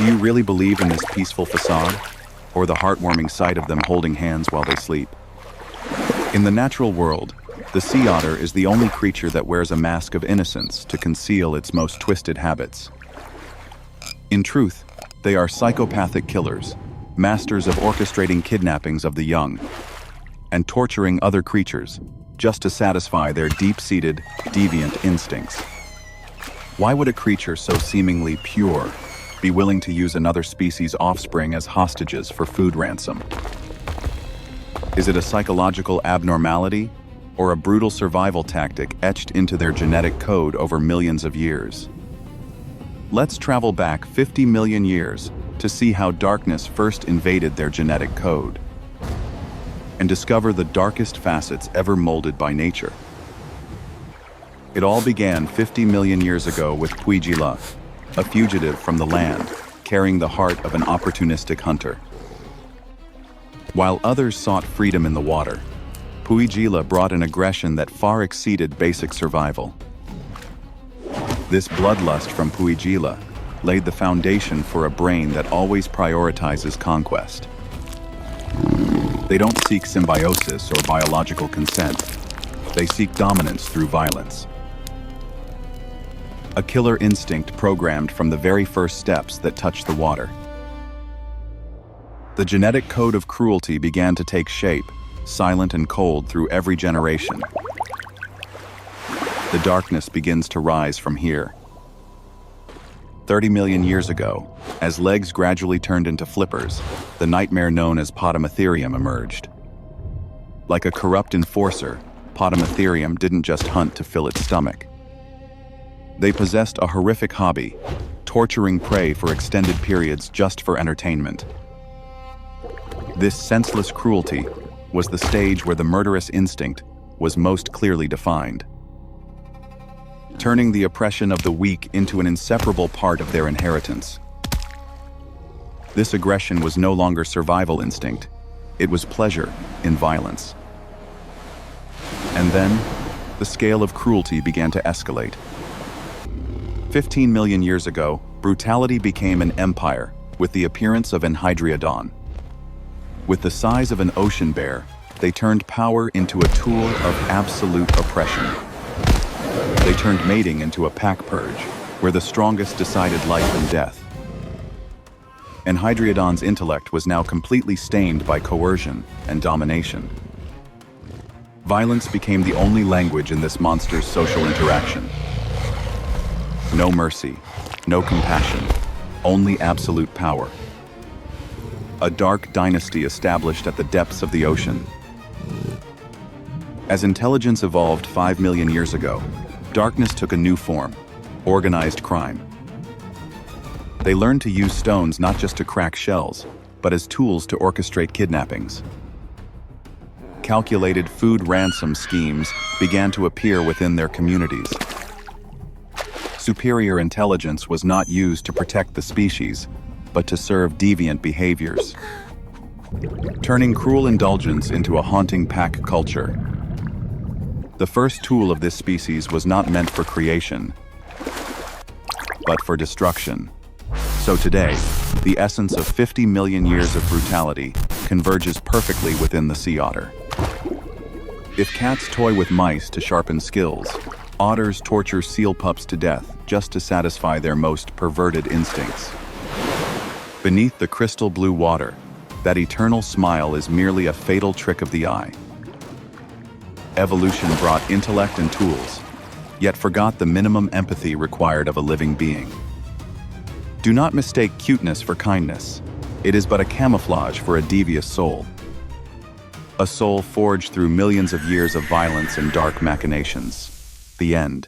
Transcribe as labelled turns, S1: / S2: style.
S1: Do you really believe in this peaceful facade, or the heartwarming sight of them holding hands while they sleep? In the natural world, the sea otter is the only creature that wears a mask of innocence to conceal its most twisted habits. In truth, they are psychopathic killers, masters of orchestrating kidnappings of the young, and torturing other creatures just to satisfy their deep-seated, deviant instincts. Why would a creature so seemingly pure be willing to use another species' offspring as hostages for food ransom? Is it a psychological abnormality or a brutal survival tactic etched into their genetic code over millions of years? Let's travel back 50 million years to see how darkness first invaded their genetic code and discover the darkest facets ever molded by nature. It all began 50 million years ago with Puigila, a fugitive from the land, carrying the heart of an opportunistic hunter. While others sought freedom in the water, Puigila brought an aggression that far exceeded basic survival. This bloodlust from Puigila laid the foundation for a brain that always prioritizes conquest. They don't seek symbiosis or biological consent. They seek dominance through violence. A killer instinct programmed from the very first steps that touch the water. The genetic code of cruelty began to take shape, silent and cold through every generation. The darkness begins to rise from here. 30 million years ago, as legs gradually turned into flippers, the nightmare known as Potmtherium emerged. Like a corrupt enforcer, Potmtherium didn't just hunt to fill its stomach. They possessed a horrific hobby, torturing prey for extended periods just for entertainment. This senseless cruelty was the stage where the murderous instinct was most clearly defined, turning the oppression of the weak into an inseparable part of their inheritance. This aggression was no longer survival instinct, it was pleasure in violence. And then, the scale of cruelty began to escalate. 15 million years ago, brutality became an empire with the appearance of an Hydraodon. With the size of an ocean bear, they turned power into a tool of absolute oppression. They turned mating into a pack purge, where the strongest decided life and death. And Hydraodon's intellect was now completely stained by coercion and domination. Violence became the only language in this monster's social interaction. No mercy, no compassion, only absolute power. A dark dynasty established at the depths of the ocean. As intelligence evolved 5 million years ago, darkness took a new form: organized crime. They learned to use stones not just to crack shells, but as tools to orchestrate kidnappings. Calculated food ransom schemes began to appear within their communities. Superior intelligence was not used to protect the species, but to serve deviant behaviors, turning cruel indulgence into a haunting pack culture. The first tool of this species was not meant for creation, but for destruction. So today, the essence of 50 million years of brutality converges perfectly within the sea otter. If cats toy with mice to sharpen skills, otters torture seal pups to death just to satisfy their most perverted instincts. Beneath the crystal blue water, that eternal smile is merely a fatal trick of the eye. Evolution brought intellect and tools, yet forgot the minimum empathy required of a living being. Do not mistake cuteness for kindness. It is but a camouflage for a devious soul. A soul forged through millions of years of violence and dark machinations. The end.